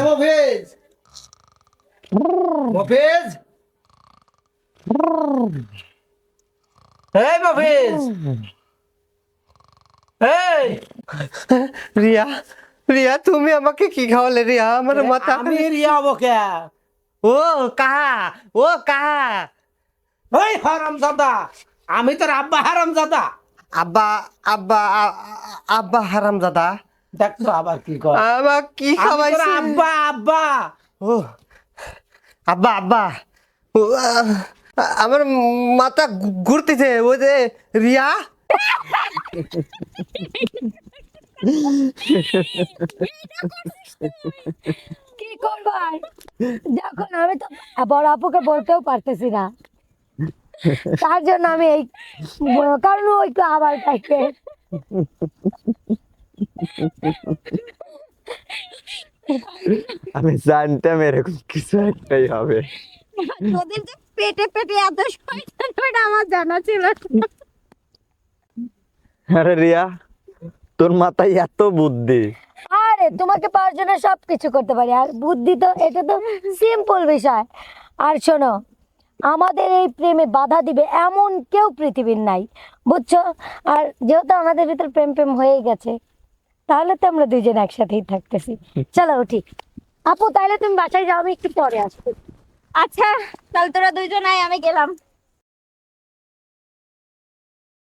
মফিজ মফিজ এই মফিজ এই রিয়া রিয়া তুমি আমাকে কি খাওয়ালে রিয়া আমার মাথা আমি রিয়া বকে ও কাহা ও কাহা ওই হারামজাদা আমি তোর আব্বা হারামজাদা আব্বা আব্বা আব্বা হারামজাদা দেখতো আবার কি কর আমাকে কি আমি তোর খাওয়াইছে আব্বা আব্বা ও আব্বা আব্বা ও, আমার মাথা ঘুরতেছে ওই যে রিয়া কি করবো আর যখন আমি তো বড় আপুকে বলতেও পারতেছি না, তার জন্য আমি এই কারণ ওই তো আবার তাকে আমি জানতাম এরকম কিছু একটাই হবে। তোদের যে পেটে পেটে এত শয়তান ওটা আমার জানা ছিল না। আরে রিয়া, তোর মাথায় এত বুদ্ধি! আরে তোমাকে পাওয়ার জন্য সবকিছু করতে পারি, আর বুদ্ধি তো এটা তো সিম্পল বিষয়। আর শোনো, আমাদের এই প্রেমে বাধা দিবে এমন কেউ পৃথিবীর নাই, বুঝছো? আর যেহেতু আমাদের ভিতর প্রেম প্রেম হয়ে গেছে, তাহলে তো আমরা দুজন একসাথেই থাকতেছি। চলো উঠি। আপু তাহলে তুমি বাসায় যাও, আমি একটু পরে আসবো। আচ্ছা, তাহলে তোরা দুইজন আয়, আমি গেলাম।